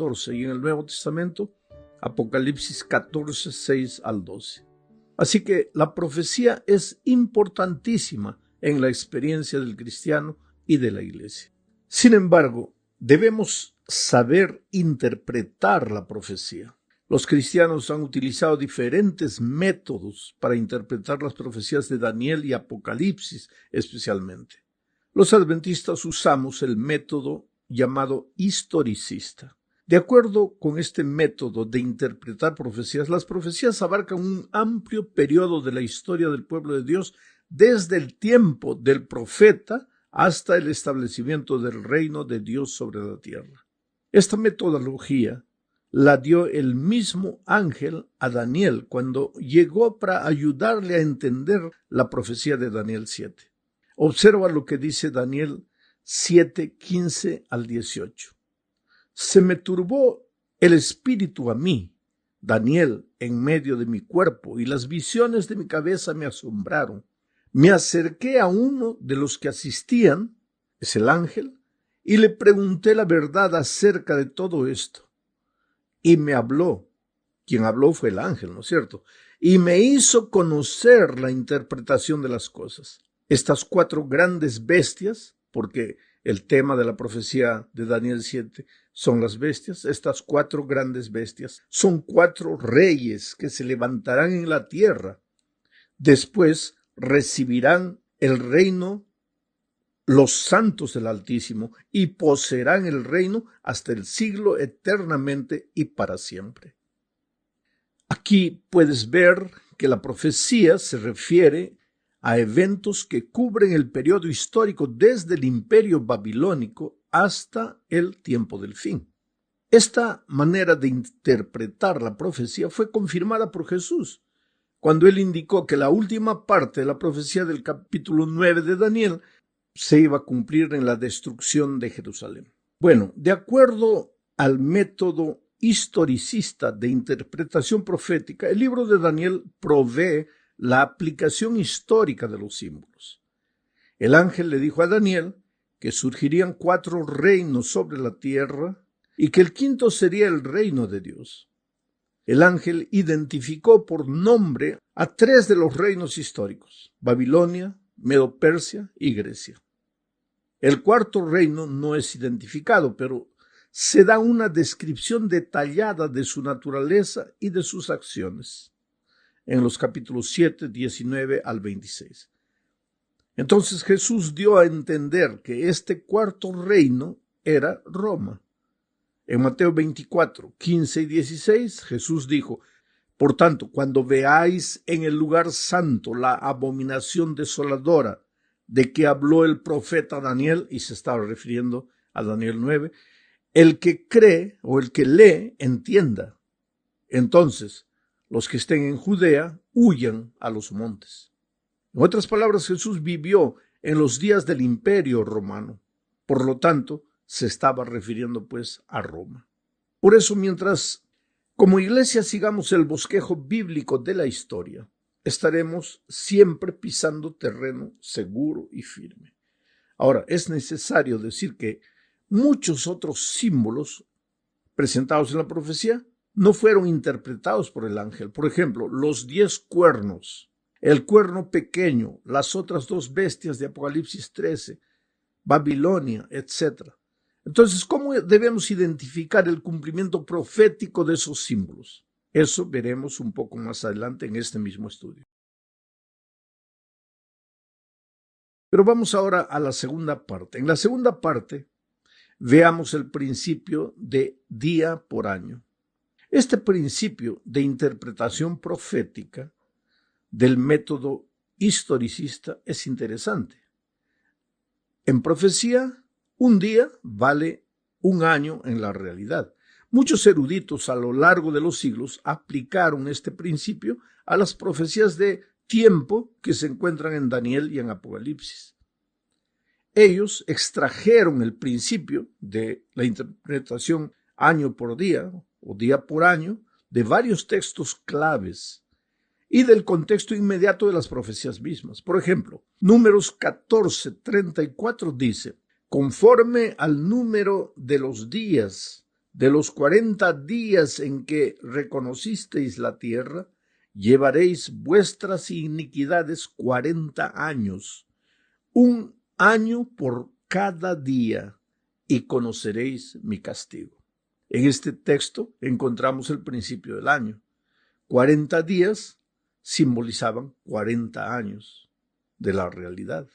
14 y en el Nuevo Testamento Apocalipsis 14, 6 al 12. Así que la profecía es importantísima en la experiencia del cristiano y de la iglesia. Sin embargo, debemos saber interpretar la profecía. Los cristianos han utilizado diferentes métodos para interpretar las profecías de Daniel y Apocalipsis especialmente. Los adventistas usamos el método llamado historicista. De acuerdo con este método de interpretar profecías, las profecías abarcan un amplio periodo de la historia del pueblo de Dios desde el tiempo del profeta hasta el establecimiento del reino de Dios sobre la tierra. Esta metodología la dio el mismo ángel a Daniel cuando llegó para ayudarle a entender la profecía de Daniel 7. Observa lo que dice Daniel 7, 15 al 18. Se me turbó el espíritu a mí, Daniel, en medio de mi cuerpo, y las visiones de mi cabeza me asombraron. Me acerqué a uno de los que asistían, es el ángel, y le pregunté la verdad acerca de todo esto. Y me habló, quien habló fue el ángel, ¿no es cierto? Y me hizo conocer la interpretación de las cosas. Estas 4 grandes bestias, porque el tema de la profecía de Daniel 7 son las bestias, estas 4 grandes bestias son 4 reyes que se levantarán en la tierra. Después recibirán el reino los santos del Altísimo y poseerán el reino hasta el siglo eternamente y para siempre. Aquí puedes ver que la profecía se refiere a eventos que cubren el periodo histórico desde el imperio babilónico hasta el tiempo del fin. Esta manera de interpretar la profecía fue confirmada por Jesús, cuando él indicó que la última parte de la profecía del capítulo 9 de Daniel se iba a cumplir en la destrucción de Jerusalén. Bueno, de acuerdo al método historicista de interpretación profética, el libro de Daniel provee la aplicación histórica de los símbolos. El ángel le dijo a Daniel que surgirían 4 reinos sobre la tierra y que el 5º sería el reino de Dios. El ángel identificó por nombre a 3 de los reinos históricos: Babilonia, Medo-Persia y Grecia. El 4º reino no es identificado, pero se da una descripción detallada de su naturaleza y de sus acciones en los capítulos 7, 19 al 26. Entonces Jesús dio a entender que este 4º reino era Roma. En Mateo 24, 15 y 16, Jesús dijo: por tanto, cuando veáis en el lugar santo la abominación desoladora de que habló el profeta Daniel, y se estaba refiriendo a Daniel 9, el que cree o el que lee, entienda. Entonces, los que estén en Judea, huyan a los montes. En otras palabras, Jesús vivió en los días del Imperio Romano. Por lo tanto, se estaba refiriendo pues a Roma. Por eso, mientras como iglesia sigamos el bosquejo bíblico de la historia, estaremos siempre pisando terreno seguro y firme. Ahora, es necesario decir que muchos otros símbolos presentados en la profecía no fueron interpretados por el ángel. Por ejemplo, los 10 cuernos, el cuerno pequeño, las otras 2 bestias de Apocalipsis 13, Babilonia, etc. Entonces, ¿cómo debemos identificar el cumplimiento profético de esos símbolos? Eso veremos un poco más adelante en este mismo estudio. Pero vamos ahora a la segunda parte. En la segunda parte, veamos el principio de día por año. Este principio de interpretación profética del método historicista es interesante. En profecía, un día vale un año en la realidad. Muchos eruditos a lo largo de los siglos aplicaron este principio a las profecías de tiempo que se encuentran en Daniel y en Apocalipsis. Ellos extrajeron el principio de la interpretación año por día o día por año de varios textos claves y del contexto inmediato de las profecías mismas. Por ejemplo, Números 14:34 dice: conforme al número de los días de los 40 días en que reconocisteis la tierra, llevaréis vuestras iniquidades 40 años, un año por cada día, y conoceréis mi castigo. En este texto encontramos el principio del año. 40 días simbolizaban 40 años de la realidad.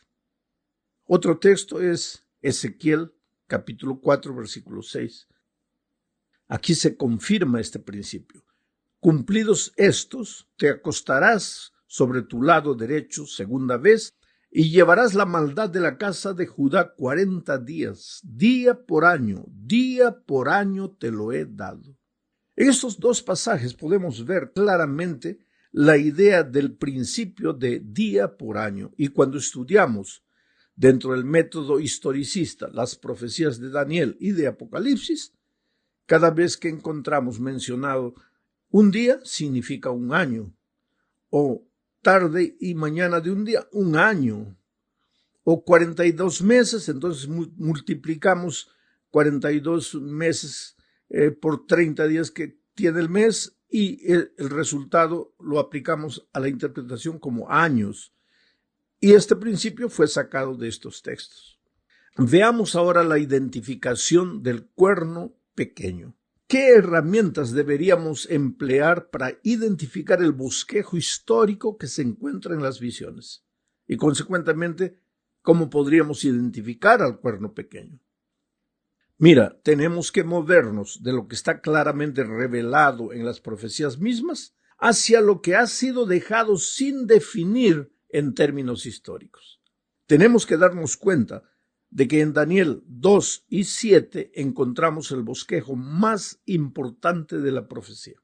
Otro texto es Ezequiel capítulo 4 versículo 6. Aquí se confirma este principio. Cumplidos estos, te acostarás sobre tu lado derecho segunda vez y llevarás la maldad de la casa de Judá 40 días, día por año te lo he dado. En estos dos pasajes podemos ver claramente la idea del principio de día por año, y cuando estudiamos dentro del método historicista las profecías de Daniel y de Apocalipsis, cada vez que encontramos mencionado un día significa un año, o tarde y mañana de un día, un año, o 42 meses, entonces multiplicamos 42 meses por 30 días que tiene el mes y el resultado lo aplicamos a la interpretación como años. Y este principio fue sacado de estos textos. Veamos ahora la identificación del cuerno pequeño. ¿Qué herramientas deberíamos emplear para identificar el bosquejo histórico que se encuentra en las visiones? Y consecuentemente, ¿cómo podríamos identificar al cuerno pequeño? Mira, tenemos que movernos de lo que está claramente revelado en las profecías mismas hacia lo que ha sido dejado sin definir en términos históricos. Tenemos que darnos cuenta de que en Daniel 2 y 7 encontramos el bosquejo más importante de la profecía,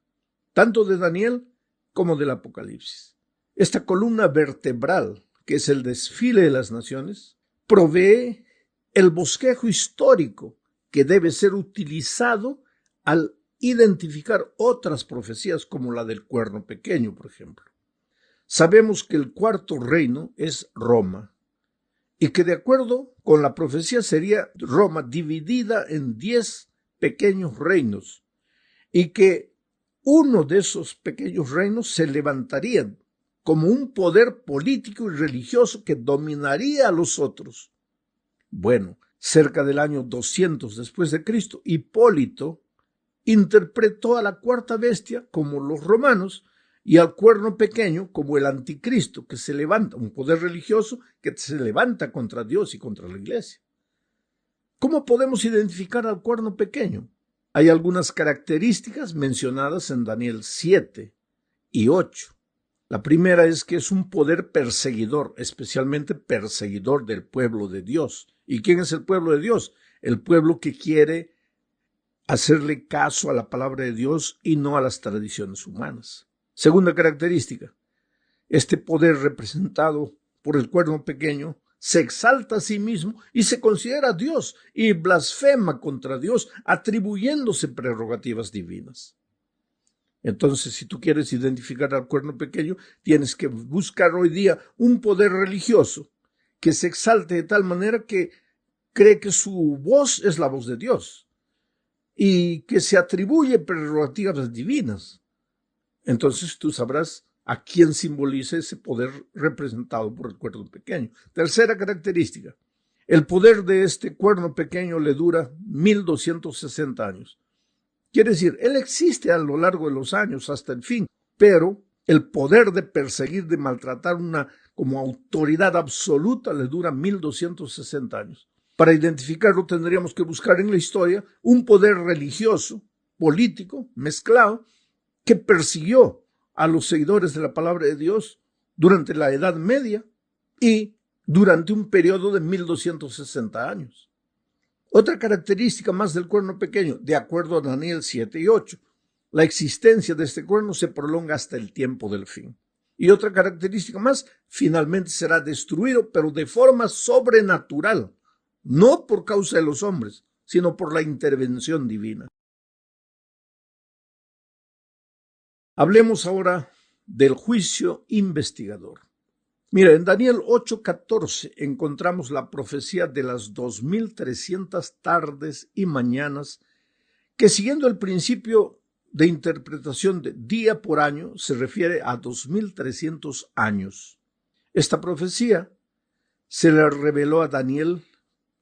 tanto de Daniel como del Apocalipsis. Esta columna vertebral, que es el desfile de las naciones, provee el bosquejo histórico que debe ser utilizado al identificar otras profecías como la del cuerno pequeño, por ejemplo. Sabemos que el cuarto reino es Roma y que de acuerdo con la profecía sería Roma dividida en 10 pequeños reinos y que uno de esos pequeños reinos se levantaría como un poder político y religioso que dominaría a los otros. Bueno, cerca del año 200 después de Cristo, Hipólito interpretó a la cuarta bestia como los romanos y al cuerno pequeño como el anticristo que se levanta, un poder religioso que se levanta contra Dios y contra la iglesia. ¿Cómo podemos identificar al cuerno pequeño? Hay algunas características mencionadas en Daniel 7 y 8. La primera es que es un poder perseguidor, especialmente perseguidor del pueblo de Dios. ¿Y quién es el pueblo de Dios? El pueblo que quiere hacerle caso a la palabra de Dios y no a las tradiciones humanas. Segunda característica, este poder representado por el cuerno pequeño se exalta a sí mismo y se considera Dios y blasfema contra Dios, atribuyéndose prerrogativas divinas. Entonces, si tú quieres identificar al cuerno pequeño, tienes que buscar hoy día un poder religioso que se exalte de tal manera que cree que su voz es la voz de Dios y que se atribuye prerrogativas divinas. Entonces tú sabrás a quién simboliza ese poder representado por el cuerno pequeño. Tercera característica, el poder de este cuerno pequeño le dura 1260 años. Quiere decir, él existe a lo largo de los años hasta el fin, pero el poder de perseguir, de maltratar como autoridad absoluta le dura 1260 años. Para identificarlo tendríamos que buscar en la historia un poder religioso, político, mezclado, que persiguió a los seguidores de la palabra de Dios durante la Edad Media y durante un periodo de 1260 años. Otra característica más del cuerno pequeño, de acuerdo a Daniel 7 y 8, la existencia de este cuerno se prolonga hasta el tiempo del fin. Y otra característica más, finalmente será destruido, pero de forma sobrenatural, no por causa de los hombres, sino por la intervención divina. Hablemos ahora del juicio investigador. Mira, en Daniel 8:14 encontramos la profecía de las 2300 tardes y mañanas que siguiendo el principio de interpretación de día por año se refiere a 2300 años. Esta profecía se le reveló a Daniel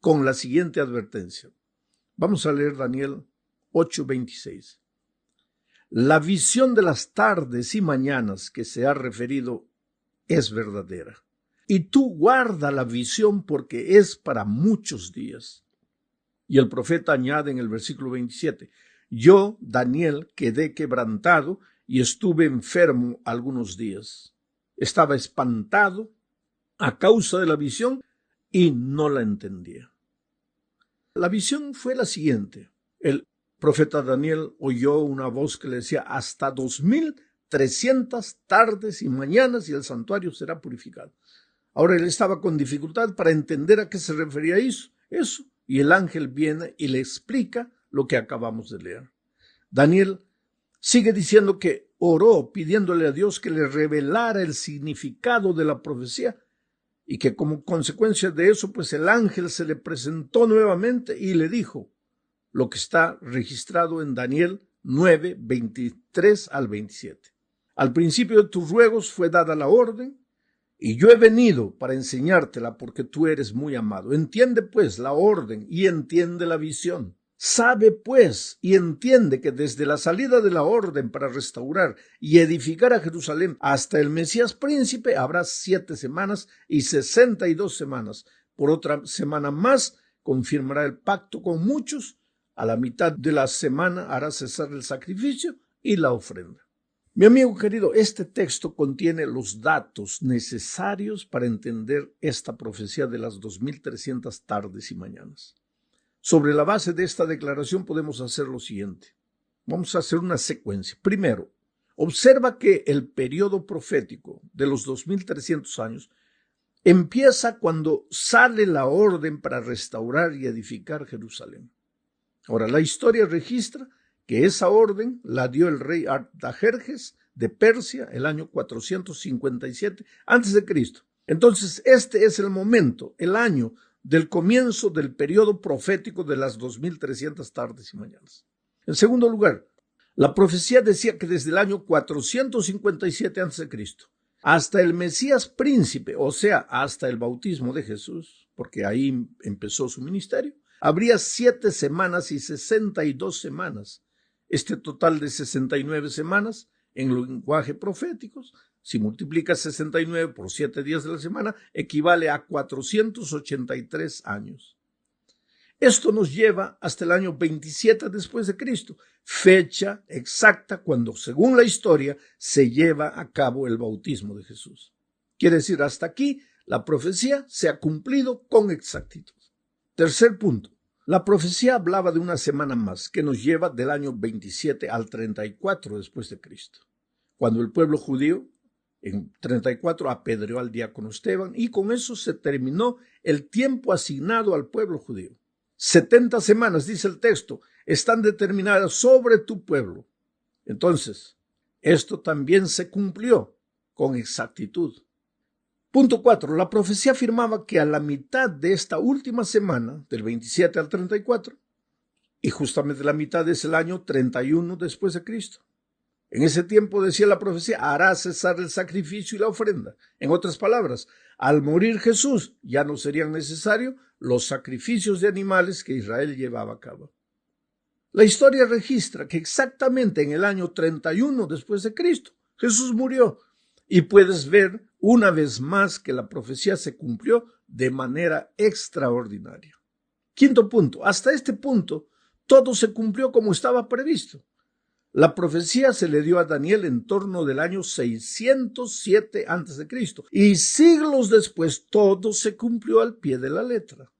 con la siguiente advertencia. Vamos a leer Daniel 8:26. La visión de las tardes y mañanas que se ha referido es verdadera. Y tú guarda la visión porque es para muchos días. Y el profeta añade en el versículo 27, yo, Daniel, quedé quebrantado y estuve enfermo algunos días. Estaba espantado a causa de la visión y no la entendía. La visión fue la siguiente. El profeta Daniel oyó una voz que le decía, hasta 2300 tardes y mañanas y el santuario será purificado. Ahora él estaba con dificultad para entender a qué se refería eso, y el ángel viene y le explica lo que acabamos de leer. Daniel sigue diciendo que oró pidiéndole a Dios que le revelara el significado de la profecía y que como consecuencia de eso, pues el ángel se le presentó nuevamente y le dijo lo que está registrado en Daniel 9, 23 al 27. Al principio de tus ruegos fue dada la orden, y yo he venido para enseñártela porque tú eres muy amado. Entiende pues la orden y entiende la visión. Sabe pues y entiende que desde la salida de la orden para restaurar y edificar a Jerusalén hasta el Mesías príncipe habrá 7 semanas y 62 semanas. Por otra semana más confirmará el pacto con muchos. A la mitad de la semana hará cesar el sacrificio y la ofrenda. Mi amigo querido, este texto contiene los datos necesarios para entender esta profecía de las 2300 tardes y mañanas. Sobre la base de esta declaración podemos hacer lo siguiente. Vamos a hacer una secuencia. Primero, observa que el periodo profético de los 2300 años empieza cuando sale la orden para restaurar y edificar Jerusalén. Ahora, la historia registra que esa orden la dio el rey Artajerjes de Persia el año 457 a.C. Entonces, este es el momento, el año del comienzo del periodo profético de las 2300 tardes y mañanas. En segundo lugar, la profecía decía que desde el año 457 a.C. hasta el Mesías príncipe, o sea, hasta el bautismo de Jesús, porque ahí empezó su ministerio, habría 7 semanas y 62 semanas. Este total de 69 semanas, en lenguaje profético, si multiplica 69 por 7 días de la semana, equivale a 483 años. Esto nos lleva hasta el año 27 después de Cristo, fecha exacta cuando, según la historia, se lleva a cabo el bautismo de Jesús. Quiere decir, hasta aquí la profecía se ha cumplido con exactitud. Tercer punto. La profecía hablaba de una semana más, que nos lleva del año 27 al 34 después de Cristo, cuando el pueblo judío en 34 apedreó al diácono Esteban y con eso se terminó el tiempo asignado al pueblo judío. 70 semanas, dice el texto, están determinadas sobre tu pueblo. Entonces, esto también se cumplió con exactitud. Punto 4. La profecía afirmaba que a la mitad de esta última semana, del 27 al 34, y justamente la mitad es el año 31 después de Cristo. En ese tiempo, decía la profecía, hará cesar el sacrificio y la ofrenda. En otras palabras, al morir Jesús ya no serían necesarios los sacrificios de animales que Israel llevaba a cabo. La historia registra que exactamente en el año 31 después de Cristo, Jesús murió. Y puedes ver una vez más que la profecía se cumplió de manera extraordinaria. Quinto punto. Hasta este punto, todo se cumplió como estaba previsto. La profecía se le dio a Daniel en torno del año 607 a.C. y siglos después todo se cumplió al pie de la letra.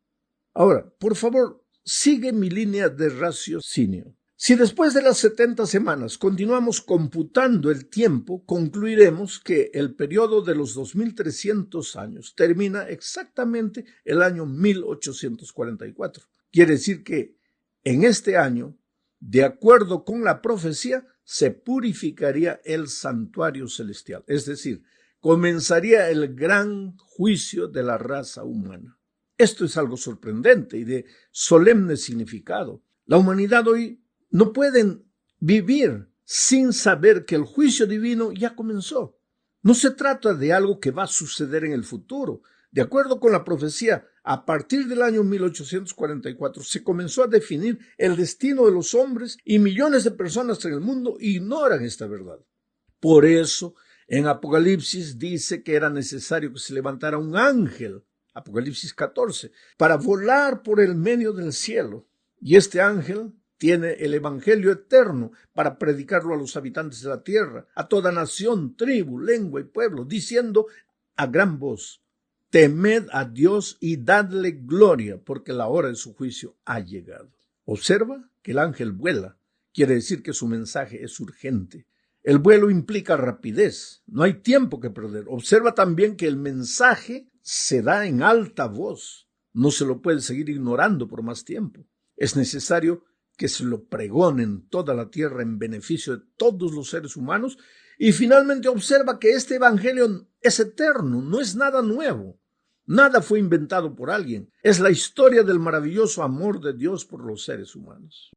Ahora, por favor, sigue mi línea de raciocinio. Si después de las 70 semanas continuamos computando el tiempo, concluiremos que el periodo de los 2300 años termina exactamente el año 1844. Quiere decir que en este año, de acuerdo con la profecía, se purificaría el santuario celestial. Es decir, comenzaría el gran juicio de la raza humana. Esto es algo sorprendente y de solemne significado. La humanidad hoy no pueden vivir sin saber que el juicio divino ya comenzó. No se trata de algo que va a suceder en el futuro. De acuerdo con la profecía, a partir del año 1844 se comenzó a definir el destino de los hombres y millones de personas en el mundo ignoran esta verdad. Por eso, en Apocalipsis dice que era necesario que se levantara un ángel, Apocalipsis 14, para volar por el medio del cielo. Y este ángel tiene el evangelio eterno para predicarlo a los habitantes de la tierra, a toda nación, tribu, lengua y pueblo, diciendo a gran voz: temed a Dios y dadle gloria, porque la hora de su juicio ha llegado. Observa que el ángel vuela, quiere decir que su mensaje es urgente. El vuelo implica rapidez, no hay tiempo que perder. Observa también que el mensaje se da en alta voz, no se lo puede seguir ignorando por más tiempo. Es necesario que se lo pregonen toda la tierra en beneficio de todos los seres humanos. Y finalmente observa que este evangelio es eterno, no es nada nuevo. Nada fue inventado por alguien. Es la historia del maravilloso amor de Dios por los seres humanos.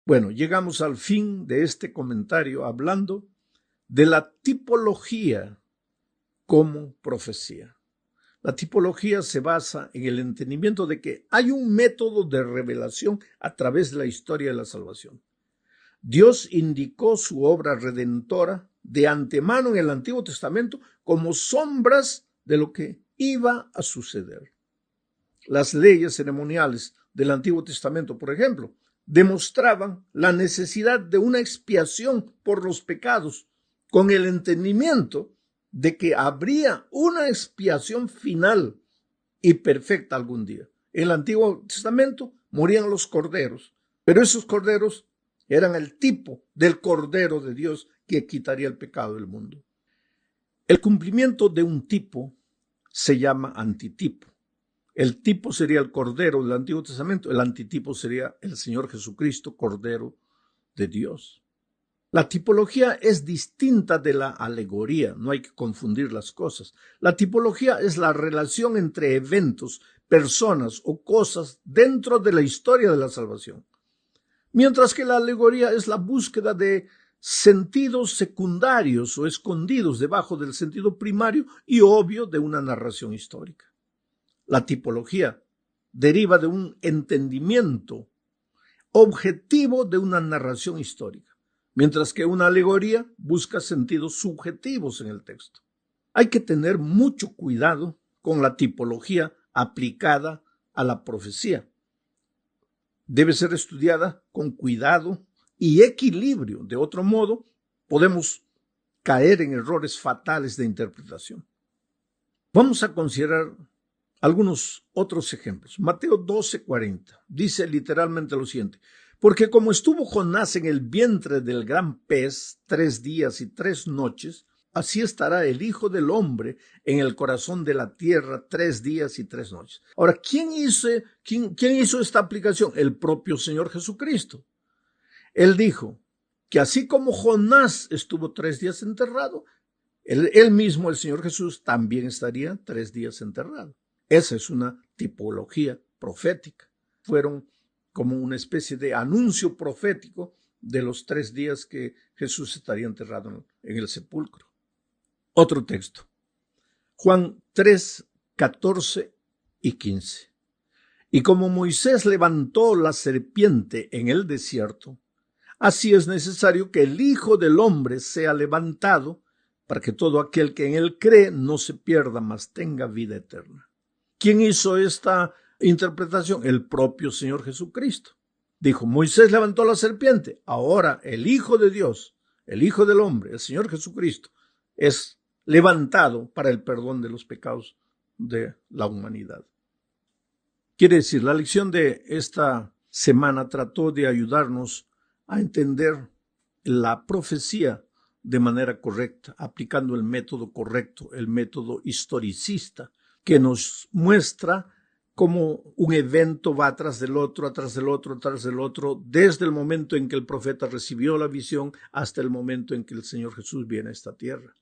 Bueno, llegamos al fin de este comentario hablando de la tipología como profecía. La tipología se basa en el entendimiento de que hay un método de revelación a través de la historia de la salvación. Dios indicó su obra redentora de antemano en el Antiguo Testamento como sombras de lo que iba a suceder. Las leyes ceremoniales del Antiguo Testamento, por ejemplo, demostraban la necesidad de una expiación por los pecados, con el entendimiento de que habría una expiación final y perfecta algún día. En el Antiguo Testamento morían los corderos, pero esos corderos eran el tipo del Cordero de Dios que quitaría el pecado del mundo. El cumplimiento de un tipo se llama antitipo. El tipo sería el Cordero del Antiguo Testamento, el antitipo sería el Señor Jesucristo, Cordero de Dios. La tipología es distinta de la alegoría, no hay que confundir las cosas. La tipología es la relación entre eventos, personas o cosas dentro de la historia de la salvación, mientras que la alegoría es la búsqueda de sentidos secundarios o escondidos debajo del sentido primario y obvio de una narración histórica. La tipología deriva de un entendimiento objetivo de una narración histórica, mientras que una alegoría busca sentidos subjetivos en el texto. Hay que tener mucho cuidado con la tipología aplicada a la profecía. Debe ser estudiada con cuidado y equilibrio. De otro modo, podemos caer en errores fatales de interpretación. Vamos a considerar algunos otros ejemplos. Mateo 12:40 dice literalmente lo siguiente: porque como estuvo Jonás en el vientre del gran pez 3 días y 3 noches, así estará el Hijo del Hombre en el corazón de la tierra 3 días y 3 noches. Ahora, ¿quién hizo esta aplicación? El propio Señor Jesucristo. Él dijo que así como Jonás estuvo 3 días enterrado, él mismo, el Señor Jesús, también estaría 3 días enterrado. Esa es una tipología profética. Fueron como una especie de anuncio profético de los 3 días que Jesús estaría enterrado en el sepulcro. Otro texto, Juan 3, 14 y 15. Y como Moisés levantó la serpiente en el desierto, así es necesario que el Hijo del Hombre sea levantado, para que todo aquel que en él cree no se pierda, mas tenga vida eterna. ¿Quién hizo esta interpretación? El propio Señor Jesucristo. Dijo: Moisés levantó la serpiente, ahora el Hijo de Dios, el Hijo del Hombre, el Señor Jesucristo, es levantado para el perdón de los pecados de la humanidad. Quiere decir, la lección de esta semana trató de ayudarnos a entender la profecía de manera correcta, aplicando el método correcto, el método historicista, que nos muestra cómo un evento va atrás del otro, atrás del otro, atrás del otro, desde el momento en que el profeta recibió la visión hasta el momento en que el Señor Jesús viene a esta tierra.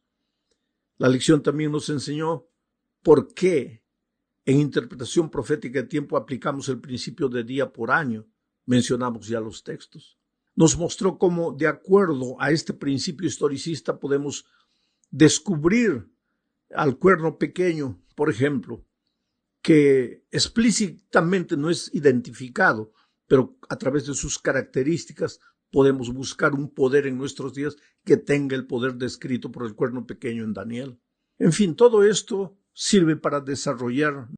La lección también nos enseñó por qué En interpretación profética de tiempo aplicamos el principio de día por año. Mencionamos ya los textos. Nos mostró cómo, de acuerdo a este principio historicista, podemos descubrir al cuerno pequeño, por ejemplo, que explícitamente no es identificado, pero a través de sus características podemos buscar un poder en nuestros días que tenga el poder descrito por el cuerno pequeño en Daniel. En fin, todo esto sirve para desarrollar